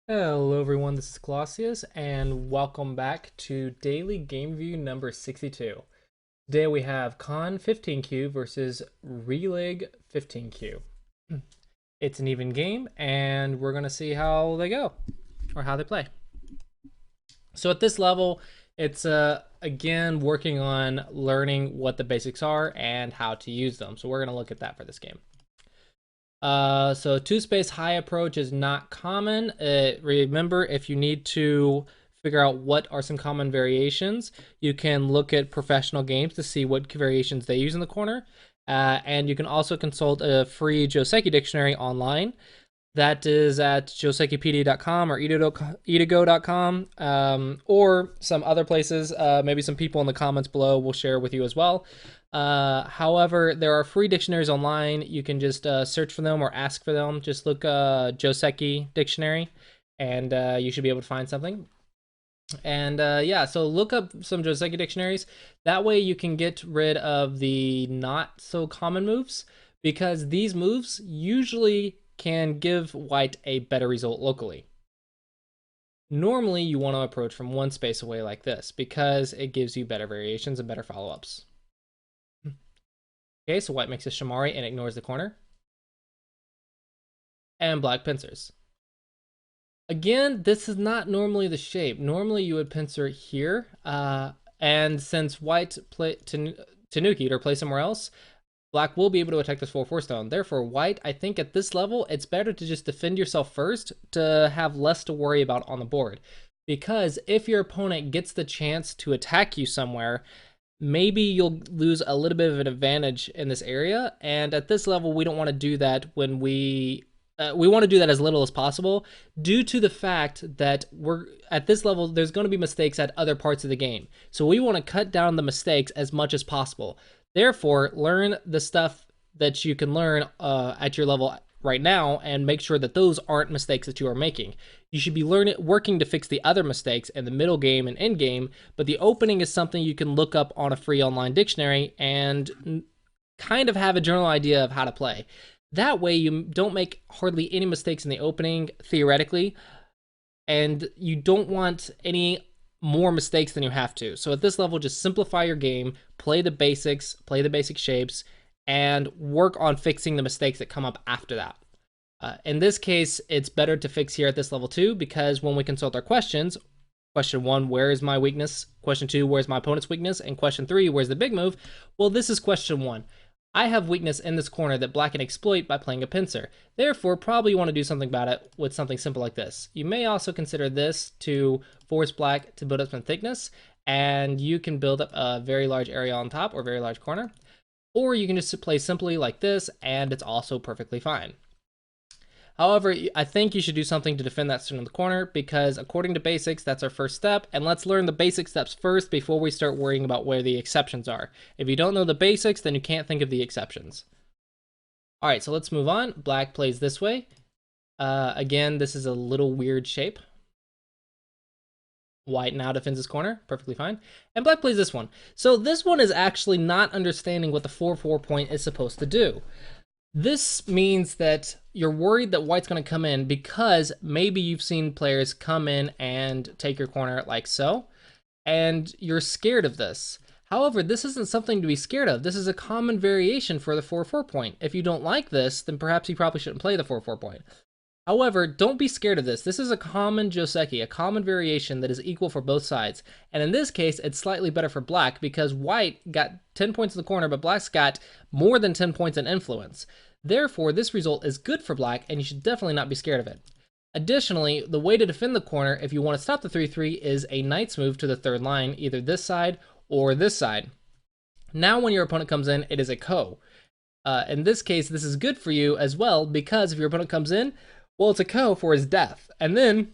Hello everyone, this is Clossi, and welcome back to Daily Game View number 62. Today we have Con 15Q versus Relig 15Q. It's an even game, and we're going to see how they go, or how they play. So at this level, it's again working on learning what the basics are and how to use them. So we're going to look at that for this game. So two space high approach is not common. Remember, if you need to figure out what are some common variations, you can look at professional games to see what variations they use in the corner. And you can also consult a free Joseki dictionary online. That is at josekipedia.com or itago.com, or some other places. Maybe some people in the comments below will share with you as well. However, there are free dictionaries online. You can just search for them or ask for them. Just look Joseki dictionary, and you should be able to find something. And yeah, so look up some Joseki dictionaries. That way you can get rid of the not so common moves, because these moves usually can give white a better result locally. Normally, you want to approach from one space away like this, because it gives you better variations and better follow-ups. Okay, so white makes a Shamari and ignores the corner. And black pincers. Again, this is not normally the shape. Normally, you would pincer here. And since white play Tanuki or play somewhere else, black will be able to attack this 4/4 stone. Therefore, white, I think at this level, it's better to just defend yourself first to have less to worry about on the board. Because if your opponent gets the chance to attack you somewhere, maybe you'll lose a little bit of an advantage in this area. And at this level, we don't want to do that when we want to do that as little as possible, due to the fact that we're at this level, there's going to be mistakes at other parts of the game. So we want to cut down the mistakes as much as possible. Therefore, learn the stuff that you can learn at your level right now, and make sure that those aren't mistakes that you are making. You should be working to fix the other mistakes in the middle game and end game, but the opening is something you can look up on a free online dictionary and kind of have a general idea of how to play. That way you don't make hardly any mistakes in the opening, theoretically, and you don't want any more mistakes than you have to. So at this level, just simplify your game, play the basics, play the basic shapes, and work on fixing the mistakes that come up after that. In this case, it's better to fix here at this level too, because when we consult our questions, question 1, where is my weakness? Question 2, where's my opponent's weakness? And question 3, where's the big move? Well, this is question 1. I have weakness in this corner that black can exploit by playing a pincer. Therefore, probably you want to do something about it with something simple like this. You may also consider this to force black to build up some thickness, and you can build up a very large area on top or very large corner. Or you can just play simply like this, and it's also perfectly fine. However, I think you should do something to defend that stone in the corner, because according to basics, that's our first step, and let's learn the basic steps first before we start worrying about where the exceptions are. If you don't know the basics, then you can't think of the exceptions. All right, so let's move on. Black plays this way. Again, this is a little weird shape. White now defends his corner, perfectly fine. And black plays this one. So this one is actually not understanding what the 4/4 point is supposed to do. This means that you're worried that white's going to come in, because maybe you've seen players come in and take your corner like so, and you're scared of this. However, this isn't something to be scared of. This is a common variation for the 4/4 point. If you don't like this, then perhaps you probably shouldn't play the 4/4 point. However, don't be scared of this. This is a common Joseki, a common variation that is equal for both sides. And in this case, it's slightly better for black, because white got 10 points in the corner, but black's got more than 10 points in influence. Therefore, this result is good for black, and you should definitely not be scared of it. Additionally, the way to defend the corner, if you want to stop the 3/3, is a knight's move to the third line, either this side or this side. Now when your opponent comes in, it is a ko. In this case, this is good for you as well, because if your opponent comes in, well, it's a ko for his death. And then,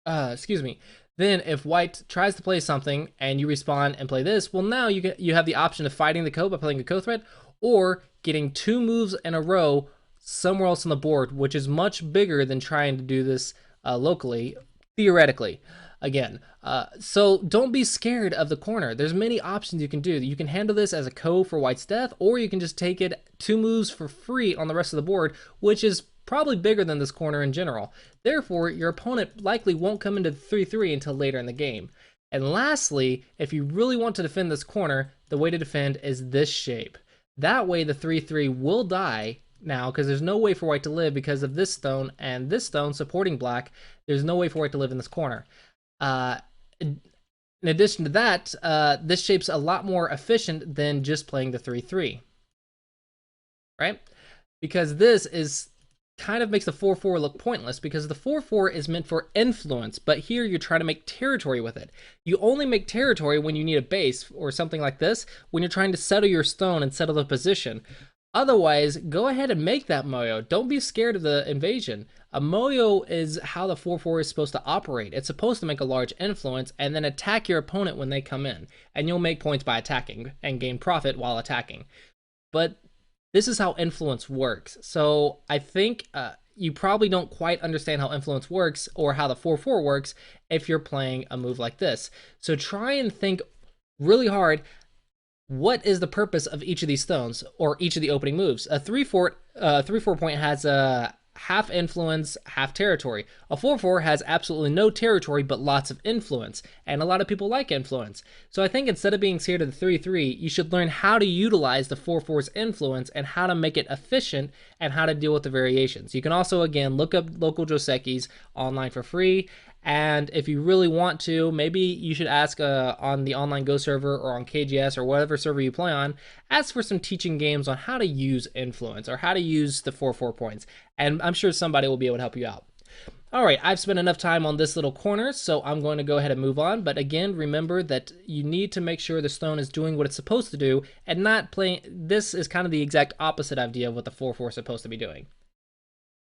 then if white tries to play something and you respond and play this, well, now you have the option of fighting the ko by playing a ko threat, or getting 2 moves in a row somewhere else on the board, which is much bigger than trying to do this locally, theoretically. Again, so don't be scared of the corner. There's many options you can do. You can handle this as a ko for white's death, or you can just take it 2 moves for free on the rest of the board, which is probably bigger than this corner in general. Therefore, your opponent likely won't come into 3-3 until later in the game. And lastly, if you really want to defend this corner, the way to defend is this shape. That way the 3-3 will die now, because there's no way for white to live because of this stone and this stone supporting black. There's no way for white to live in this corner. In addition to that, this shape's a lot more efficient than just playing the 3-3, right? Because this is kind of makes the 4-4 look pointless, because the 4-4 is meant for influence, but here you're trying to make territory with it. You only make territory when you need a base or something like this, when you're trying to settle your stone and settle the position. Otherwise, go ahead and make that moyo. Don't be scared of the invasion. A moyo is how the 4-4 is supposed to operate. It's supposed to make a large influence and then attack your opponent when they come in. And you'll make points by attacking and gain profit while attacking. But this is how influence works. So I think you probably don't quite understand how influence works or how the 4-4 works if you're playing a move like this. So try and think really hard. What is the purpose of each of these stones or each of the opening moves? A 3-4 point has a half influence, half territory. A 4-4 has absolutely no territory but lots of influence, and a lot of people like influence. So I think instead of being scared of the 3-3, you should learn how to utilize the 4-4's influence and how to make it efficient and how to deal with the variations. You can also, again, look up local josekis online for free. And if you really want to, maybe you should ask on the online Go server or on KGS or whatever server you play on, ask for some teaching games on how to use influence or how to use the 4-4 points. And I'm sure somebody will be able to help you out. All right, I've spent enough time on this little corner, so I'm going to go ahead and move on. But again, remember that you need to make sure the stone is doing what it's supposed to do and not playing. This is kind of the exact opposite idea of what the 4-4 is supposed to be doing.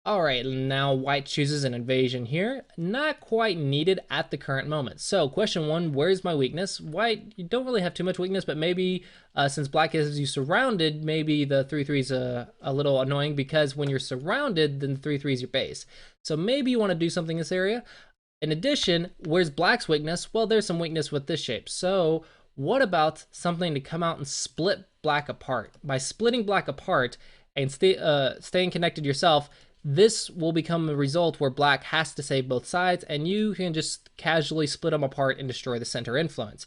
All right, now white chooses an invasion here. Not quite needed at the current moment. So question one, where's my weakness? White, you don't really have too much weakness, but maybe since black has you surrounded, maybe the 3-3 is a little annoying, because when you're surrounded, then the 3-3 is your base. So maybe you want to do something in this area. In addition, where's black's weakness? Well, there's some weakness with this shape. So what about something to come out and split black apart? By splitting black apart and staying connected yourself, this will become a result where black has to save both sides, and you can just casually split them apart and destroy the center influence.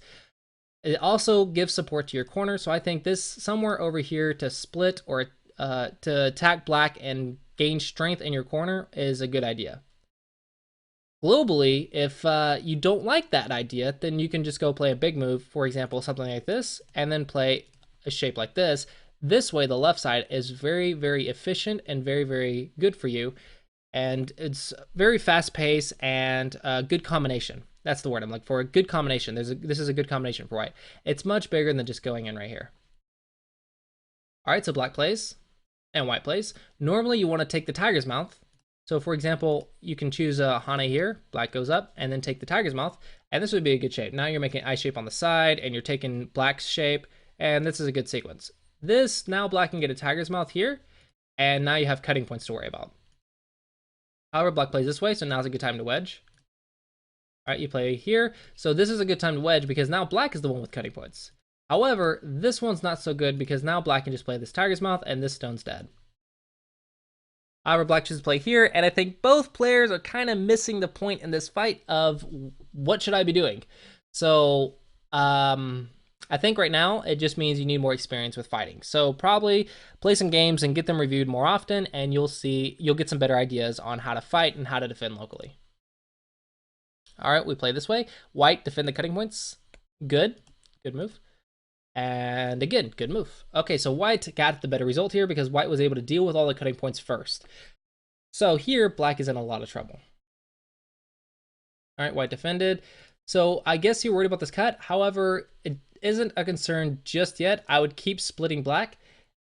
It also gives support to your corner, so I think this somewhere over here to split or to attack black and gain strength in your corner is a good idea. Globally, if you don't like that idea, then you can just go play a big move, for example, something like this, and then play a shape like this. This way, the left side is very, very efficient and very, very good for you. And it's very fast paced and a good combination. That's the word I'm looking for. A good combination. This is a good combination for white. It's much bigger than just going in right here. All right, so black plays and white plays. Normally, you want to take the tiger's mouth. So for example, you can choose a Hana here. Black goes up and then take the tiger's mouth. And this would be a good shape. Now you're making an eye shape on the side and you're taking black's shape. And this is a good sequence. This, now black can get a tiger's mouth here, and now you have cutting points to worry about. However, black plays this way, so now's a good time to wedge. All right, you play here. So this is a good time to wedge because now black is the one with cutting points. However, this one's not so good because now black can just play this tiger's mouth, and this stone's dead. However, black chooses to play here, and I think both players are kind of missing the point in this fight of what should I be doing. So, I think right now it just means you need more experience with fighting. So probably play some games and get them reviewed more often, and you'll get some better ideas on how to fight and how to defend locally. All right, we play this way. White, defend the cutting points. Good move. And again, good move. Okay, so white got the better result here because white was able to deal with all the cutting points first. So here, black is in a lot of trouble. All right, white defended. So I guess you're worried about this cut. However, it isn't a concern just yet. I would keep splitting black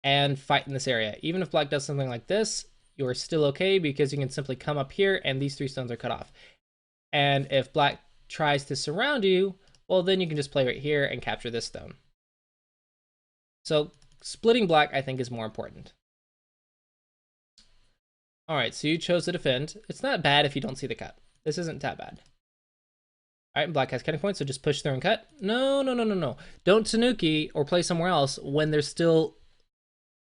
and fight in this area. Even if black does something like this, you're still okay because you can simply come up here and these 3 stones are cut off. And if black tries to surround you, well, then you can just play right here and capture this stone. So splitting black, I think, is more important. All right, so you chose to defend. It's not bad if you don't see the cut. This isn't that bad. All right, black has cutting points, so just push through and cut. No. Don't Tanuki or play somewhere else when there's still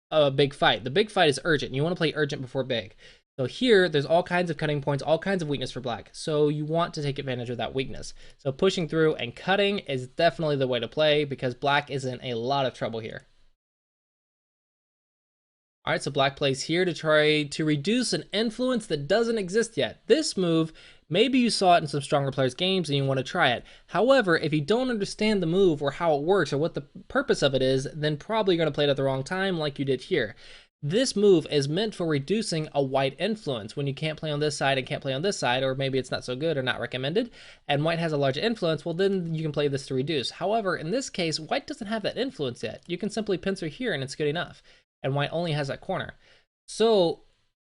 a big fight. The big fight is urgent. You want to play urgent before big. So here, there's all kinds of cutting points, all kinds of weakness for black. So you want to take advantage of that weakness. So pushing through and cutting is definitely the way to play because black is in a lot of trouble here. All right, so black plays here to try to reduce an influence that doesn't exist yet. This move, maybe you saw it in some stronger players' games and you want to try it. However, if you don't understand the move or how it works or what the purpose of it is, then probably you're going to play it at the wrong time like you did here. This move is meant for reducing a white influence when you can't play on this side and can't play on this side, or maybe it's not so good or not recommended, and white has a large influence, well then you can play this to reduce. However, in this case, white doesn't have that influence yet. You can simply pincer here and it's good enough, and white only has that corner. So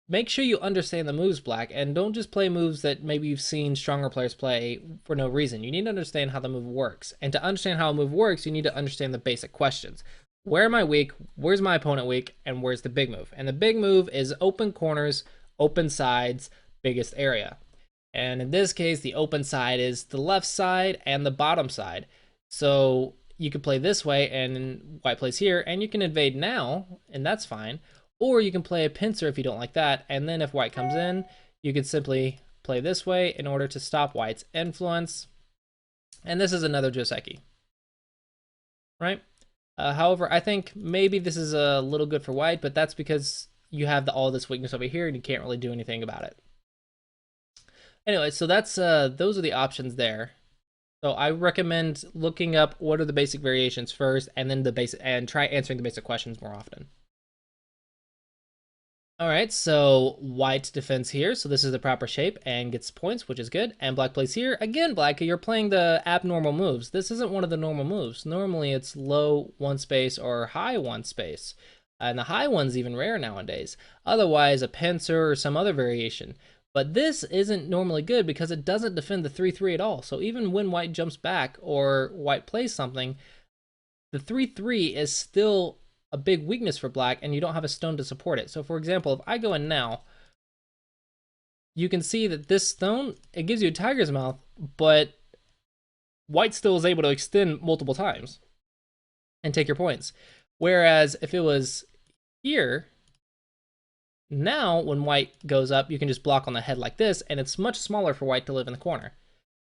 make sure you understand the moves, black, and don't just play moves that maybe you've seen stronger players play for no reason. You need to understand how the move works, and to understand how a move works, you need to understand the basic questions. Where am I weak? Where's my opponent weak? And where's the big move? And the big move is open corners, open sides, biggest area. And in this case, the open side is the left side and the bottom side. So you could play this way and white plays here, and you can invade now, and that's fine. Or you can play a pincer if you don't like that, and then if white comes in, you could simply play this way in order to stop white's influence. And this is another Joseki, right? However, I think maybe this is a little good for white, but that's because you have all this weakness over here and you can't really do anything about it. Anyway, so that's those are the options there. So I recommend looking up what are the basic variations first, and then try answering the basic questions more often. All right, so white defends here, so this is the proper shape and gets points, which is good. And black plays here. Again, black, you're playing the abnormal moves. This isn't one of the normal moves. Normally it's low one space or high one space. And the high one's even rare nowadays. Otherwise, a pincer or some other variation. But this isn't normally good because it doesn't defend the 3-3 at all. So even when white jumps back or white plays something, the 3-3 is still a big weakness for black, and you don't have a stone to support it. So for example, if I go in now, you can see that this stone, it gives you a tiger's mouth, but white still is able to extend multiple times and take your points. Whereas if it was here, now when white goes up, you can just block on the head like this, and it's much smaller for white to live in the corner.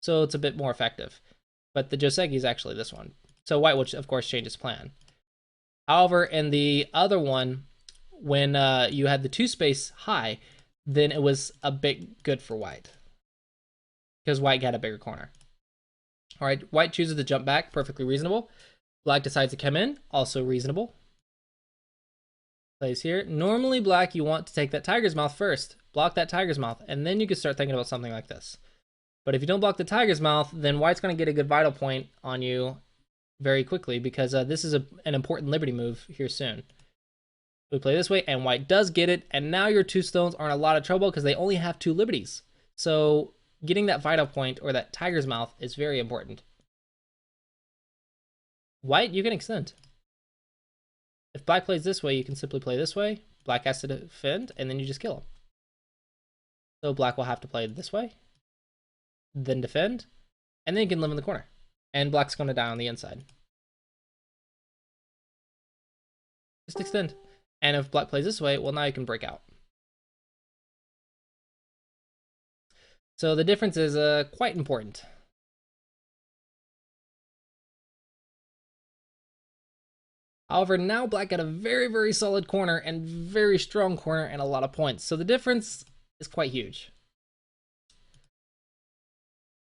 So it's a bit more effective. But the Joseki is actually this one. So white will, of course, change its plan. However, in the other one, when you had the 2 space high, then it was a bit good for white because white got a bigger corner. All right, white chooses to jump back, perfectly reasonable. Black decides to come in, also reasonable. Plays here. Normally, black, you want to take that tiger's mouth first, block that tiger's mouth, and then you can start thinking about something like this. But if you don't block the tiger's mouth, then white's going to get a good vital point on you very quickly because this is an important liberty move here soon. We play this way, and white does get it, and now your 2 stones are in a lot of trouble because they only have 2 liberties. So getting that vital point or that tiger's mouth is very important. White, you can extend. If black plays this way, you can simply play this way. Black has to defend, and then you just kill him. So black will have to play this way, then defend, and then you can live in the corner. And black's going to die on the inside. Just extend. And if black plays this way, well, now you can break out. So the difference is quite important. However, now black got a very, very solid corner and very strong corner and a lot of points. So the difference is quite huge.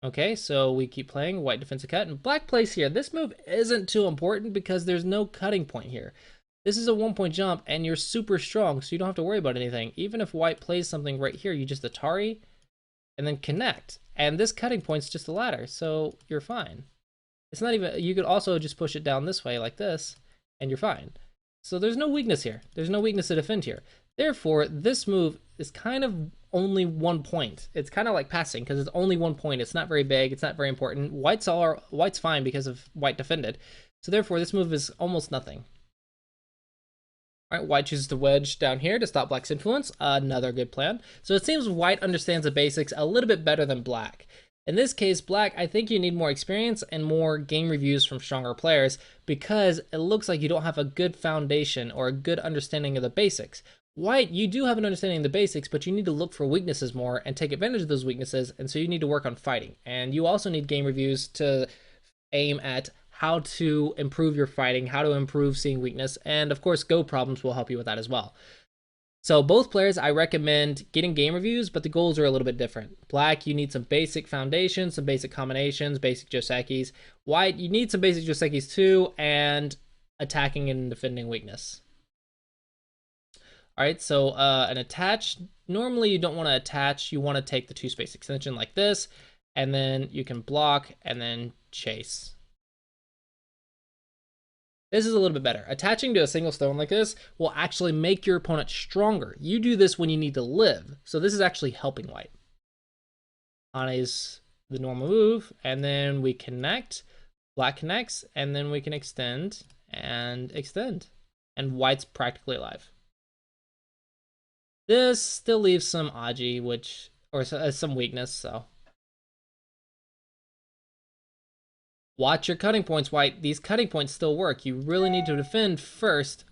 Okay, so we keep playing, white defensive cut, and black plays here. This move isn't too important because there's no cutting point here. This is a 1-point jump, and you're super strong, so you don't have to worry about anything. Even if white plays something right here, you just Atari, and then connect. And this cutting point's just a ladder, so you're fine. It's not even, you could also just push it down this way like this, and you're fine. So there's no weakness here. There's no weakness to defend here. Therefore, this move is kind of only 1 point. It's kind of like passing because it's only 1 point. It's not very big. It's not very important. White's fine because of white defended. So therefore, this move is almost nothing. All right, white chooses to wedge down here to stop black's influence. Another good plan. So it seems white understands the basics a little bit better than black. In this case, black, I think you need more experience and more game reviews from stronger players because it looks like you don't have a good foundation or a good understanding of the basics. White, you do have an understanding of the basics, but you need to look for weaknesses more and take advantage of those weaknesses, and so you need to work on fighting. And you also need game reviews to aim at how to improve your fighting, how to improve seeing weakness, and of course, Go problems will help you with that as well. So both players, I recommend getting game reviews, but the goals are a little bit different. Black, you need some basic foundations, some basic combinations, basic Josekis. White, you need some basic Josekis too, and attacking and defending weakness. All right, so an attach, normally you don't want to attach, you want to take the 2-space extension like this, and then you can block and then chase. This is a little bit better. Attaching to a single stone like this will actually make your opponent stronger. You do this when you need to live, so this is actually helping white. On is the normal move, and then we connect, black connects, and then we can extend and extend, and white's practically alive. This still leaves some Aji, or some weakness, so. Watch your cutting points, white. These cutting points still work. You really need to defend first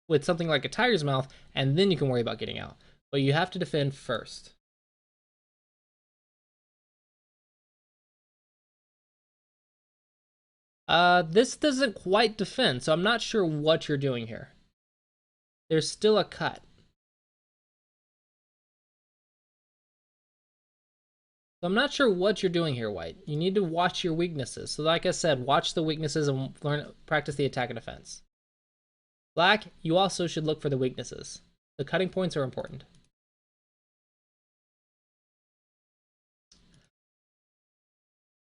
with something like a tiger's mouth, and then you can worry about getting out. But you have to defend first. This doesn't quite defend, so I'm not sure what you're doing here. There's still a cut. So I'm not sure what you're doing here, white. You need to watch your weaknesses. So like I said, watch the weaknesses and practice the attack and defense. Black, you also should look for the weaknesses. The cutting points are important.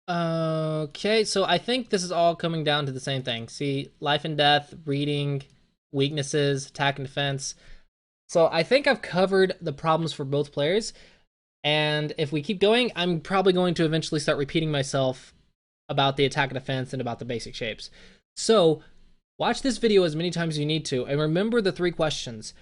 Okay, so I think this is all coming down to the same thing. See, life and death, reading, weaknesses, attack and defense. So I think I've covered the problems for both players. And if we keep going, I'm probably going to eventually start repeating myself about the attack and defense and about the basic shapes. So watch this video as many times as you need to, and remember the 3 questions.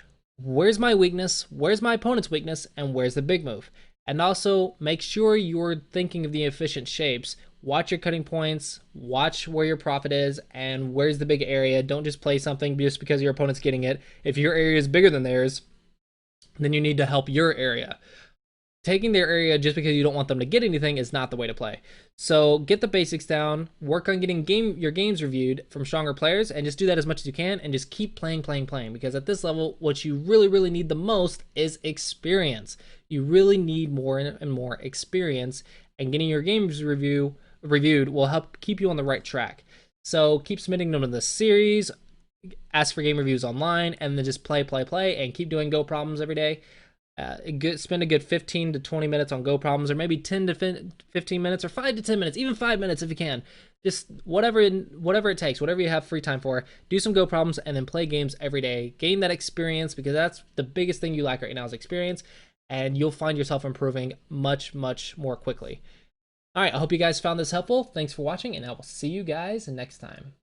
Where's my weakness? Where's my opponent's weakness? And where's the big move? And also make sure you're thinking of the efficient shapes. Watch your cutting points, watch where your profit is, and where's the big area. Don't just play something just because your opponent's getting it. If your area is bigger than theirs, then you need to help your area. Taking their area just because you don't want them to get anything is not the way to play. So get the basics down, work on getting your games reviewed from stronger players, and just do that as much as you can, and just keep playing, because at this level, what you really need the most is experience. You really need more and more experience, and getting your games reviewed will help keep you on the right track. So keep submitting them to the series, ask for game reviews online, and then just play, and keep doing Go problems every day. Spend a good 15 to 20 minutes on Go problems, or maybe 10 to 15 minutes, or 5 to 10 minutes, even 5 minutes if you can. Just whatever it takes, whatever you have free time for. Do some Go problems and then play games every day. Gain that experience, because that's the biggest thing you lack right now is experience, and you'll find yourself improving much more quickly. All right, I hope you guys found this helpful. Thanks for watching, and I will see you guys next time.